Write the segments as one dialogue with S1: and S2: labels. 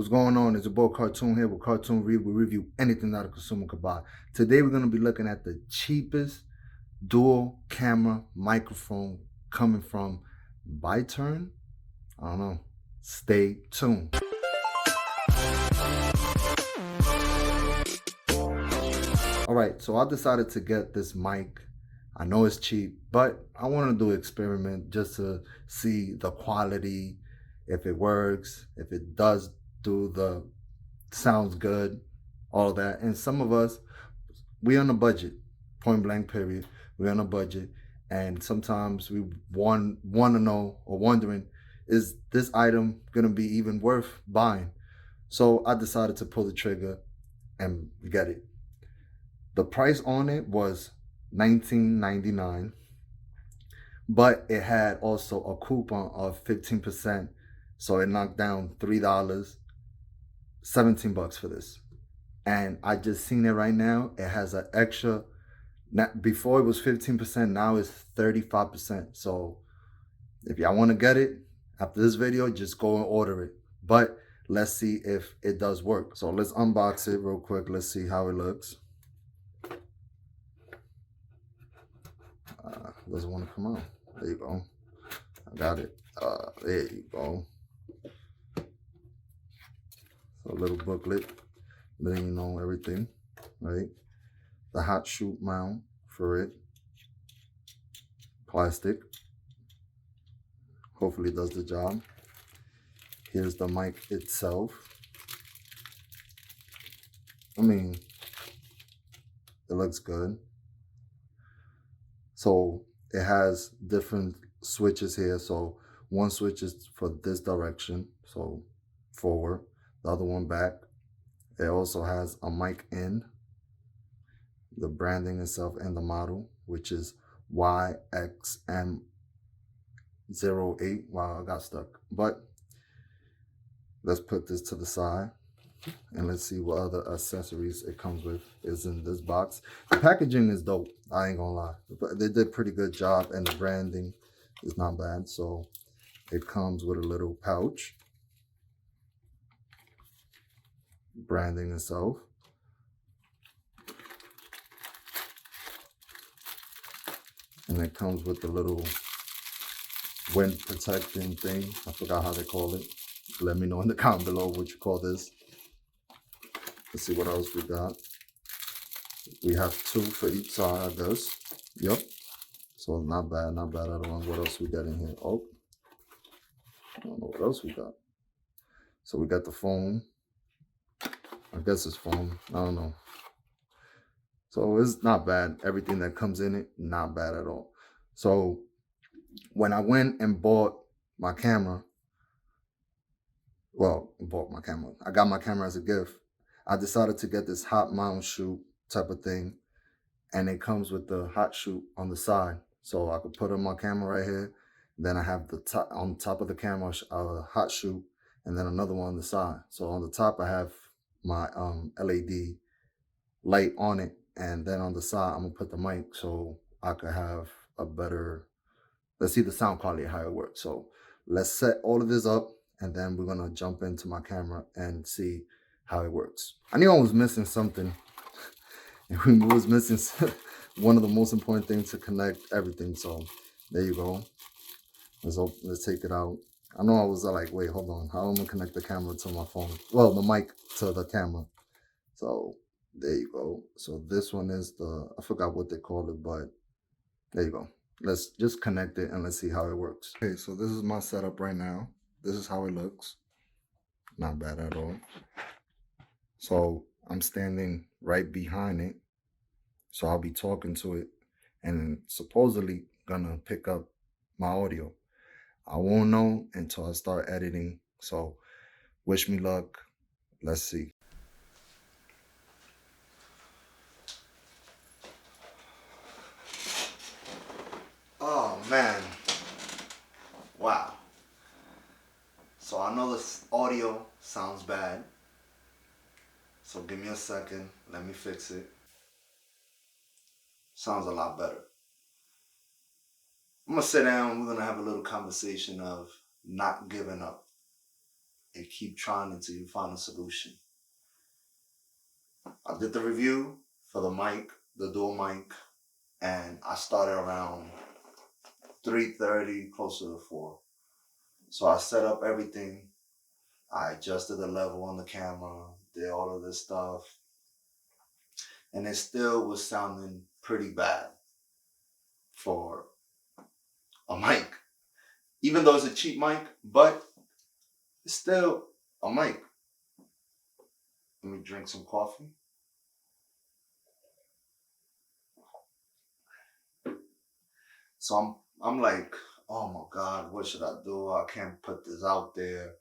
S1: What's going on? It's your boy Cartoon here with Cartoon Review. We review anything that a consumer could buy. Today we're going to be looking at the cheapest dual camera microphone coming from Byturn. I don't know. Stay tuned. All right, so I decided to get this mic. I know it's cheap, but I want to do an experiment just to see the quality, if it works, if it does do the sounds good, all that. And some of us, we on a budget, point blank period. We're on a budget, and sometimes we want to know or wondering, is this item gonna be even worth buying? So I decided to pull the trigger and get it. The price on it was $19.99, but it had also a coupon of 15%, so it knocked down $3, 17 bucks for this. And I just seen it right now. It has an extra, before it was 15%, now it's 35%. So if y'all want to get it after this video, just go and order it. But let's see if it does work. So let's unbox it real quick. Let's see how it looks. Doesn't want to come out. There you go. I got it. There you go. So a little booklet letting you know everything, right? The hot shoe mount for it. Plastic. Hopefully it does the job. Here's the mic itself. I mean, it looks good. So it has different switches here. So one switch is for this direction, so forward. The other one back. It also has a mic in, the branding itself, and the model, which is YXM08. Wow, I got stuck. But let's put this to the side and let's see what other accessories it comes with is in this box. The packaging is dope, I ain't gonna lie. They did a pretty good job, and the branding is not bad. So it comes with a little pouch, branding itself. And it comes with the little wind protecting thing. I forgot how they call it. Let me know in the comment below what you call this. Let's see what else we got. We have two for each side, I guess. Yep. So not bad at all. What else we got in here? Oh, I don't know what else we got. So we got the phone. I guess it's phone. I don't know. So it's not bad. Everything that comes in it, not bad at all. So when I went and bought my camera, I got my camera as a gift. I decided to get this hot mount shoe type of thing, and it comes with the hot shoe on the side. So I could put on my camera right here. Then I have the top, on top of the camera, hot shoe, and then another one on the side. So on the top, I have my LED light on it. And then on the side, I'm gonna put the mic so I could have a better, let's see the sound quality, how it works. So let's set all of this up, and then we're gonna jump into my camera and see how it works. I knew I was missing something. We was missing one of the most important things to connect everything. So there you go. Let's take it out. I know I was like, wait, hold on. How am I gonna connect the camera to my phone? Well, the mic to the camera. So there you go. So this one is I forgot what they called it, but there you go. Let's just connect it and let's see how it works. Okay, so this is my setup right now. This is how it looks. Not bad at all. So I'm standing right behind it. So I'll be talking to it and supposedly gonna pick up my audio. I won't know until I start editing. So wish me luck. Let's see. Oh man. Wow. So I know this audio sounds bad. So give me a second. Let me fix it. Sounds a lot better. I'm gonna sit down. We're gonna have a little conversation of not giving up. and keep trying until you find a solution. I did the review for the mic, the dual mic, and I started around 3:30, closer to 4. So I set up everything. I adjusted the level on the camera, did all of this stuff, and it still was sounding pretty bad for a mic. Even though it's a cheap mic, but it's still a mic. Let me drink some coffee. So I'm like, oh my God, what should I do? I can't put this out there.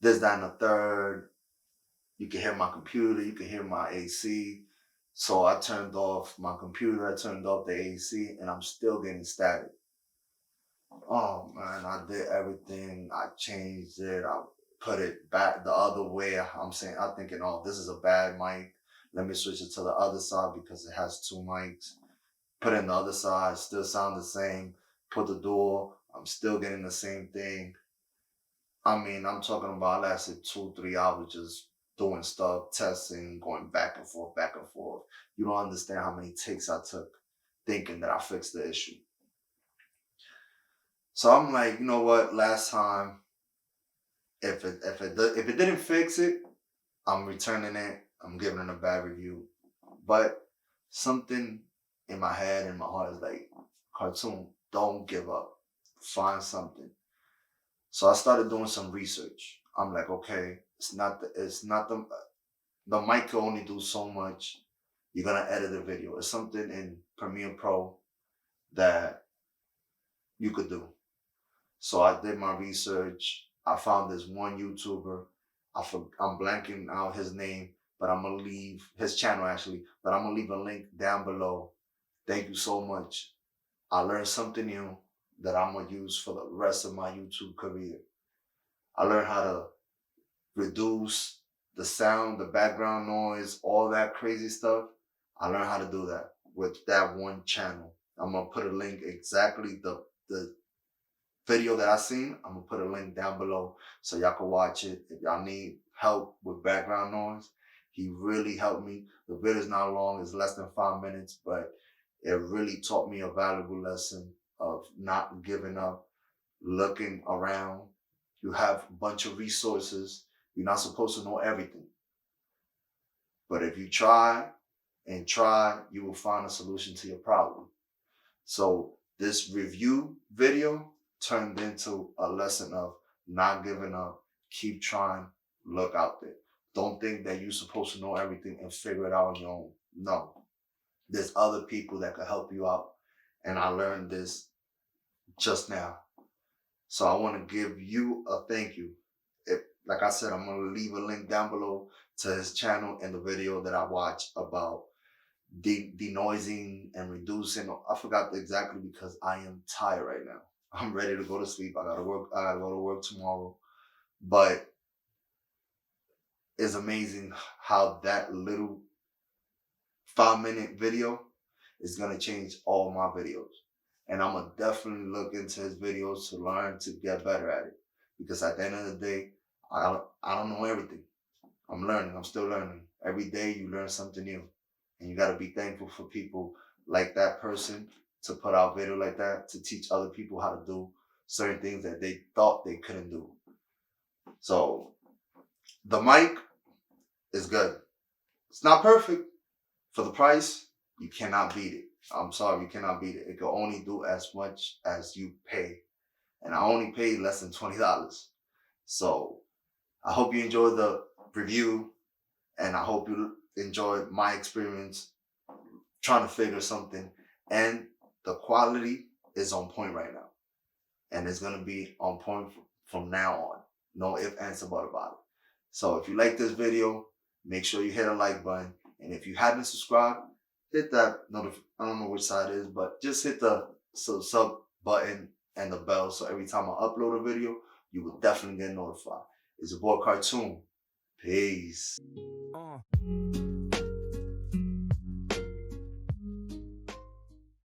S1: This, that, and the third. You can hear my computer, you can hear my AC. So I turned off my computer, I turned off the AC, and I'm still getting static. Oh man, I did everything. I changed it. I put it back the other way. I'm thinking, oh, this is a bad mic. Let me switch it to the other side because it has 2 mics. Put it in the other side, still sound the same. Put the dual, I'm still getting the same thing. I mean, I'm talking about I lasted 2, 3 hours just doing stuff, testing, going back and forth, back and forth. You don't understand how many takes I took thinking that I fixed the issue. So I'm like, you know what? Last time, if it didn't fix it, I'm returning it. I'm giving it a bad review. But something in my head and my heart is like, Cartoon, don't give up. Find something. So I started doing some research. I'm like, okay, the mic can only do so much. You're gonna edit a video. It's something in Premiere Pro that you could do. So I did my research. I found this one YouTuber. I'm blanking out his name, but I'm gonna leave his channel actually. But I'm gonna leave a link down below. Thank you so much. I learned something new that I'm gonna use for the rest of my YouTube career. I learned how to reduce the sound, the background noise, all that crazy stuff. I learned how to do that with that one channel. I'm gonna put a link exactly the video that I seen. I'm gonna put a link down below so y'all can watch it. If y'all need help with background noise, he really helped me. The video is not long, it's less than 5 minutes, but it really taught me a valuable lesson of not giving up, looking around. You have a bunch of resources. You're not supposed to know everything. But if you try and try, you will find a solution to your problem. So this review video turned into a lesson of not giving up, keep trying, look out there. Don't think that you're supposed to know everything and figure it out on your own. No, there's other people that can help you out. And I learned this just now. So I want to give you a thank you. Like I said, I'm going to leave a link down below to his channel and the video that I watched about denoising and reducing. I forgot exactly because I am tired right now. I'm ready to go to sleep. I gotta work. I gotta go to work tomorrow. But it's amazing how that little 5-minute video is gonna change all my videos. And I'm gonna definitely look into his videos to learn to get better at it. Because at the end of the day, I don't know everything. I'm learning. I'm still learning. Every day you learn something new. And you got to be thankful for people like that person to put out video like that, to teach other people how to do certain things that they thought they couldn't do. So the mic is good. It's not perfect. For the price, you cannot beat it. I'm sorry, you cannot beat it. It can only do as much as you pay. And I only paid less than $20. So I hope you enjoyed the review, and I hope you enjoyed my experience trying to figure something. And the quality is on point right now. And it's going to be on point from now on. No ifs, ands, or buts about it. So if you like this video, make sure you hit a like button. And if you haven't subscribed, hit that I don't know which side it is, but just hit the sub button and the bell. So every time I upload a video, you will definitely get notified. It's your boy Cartoon. Peace.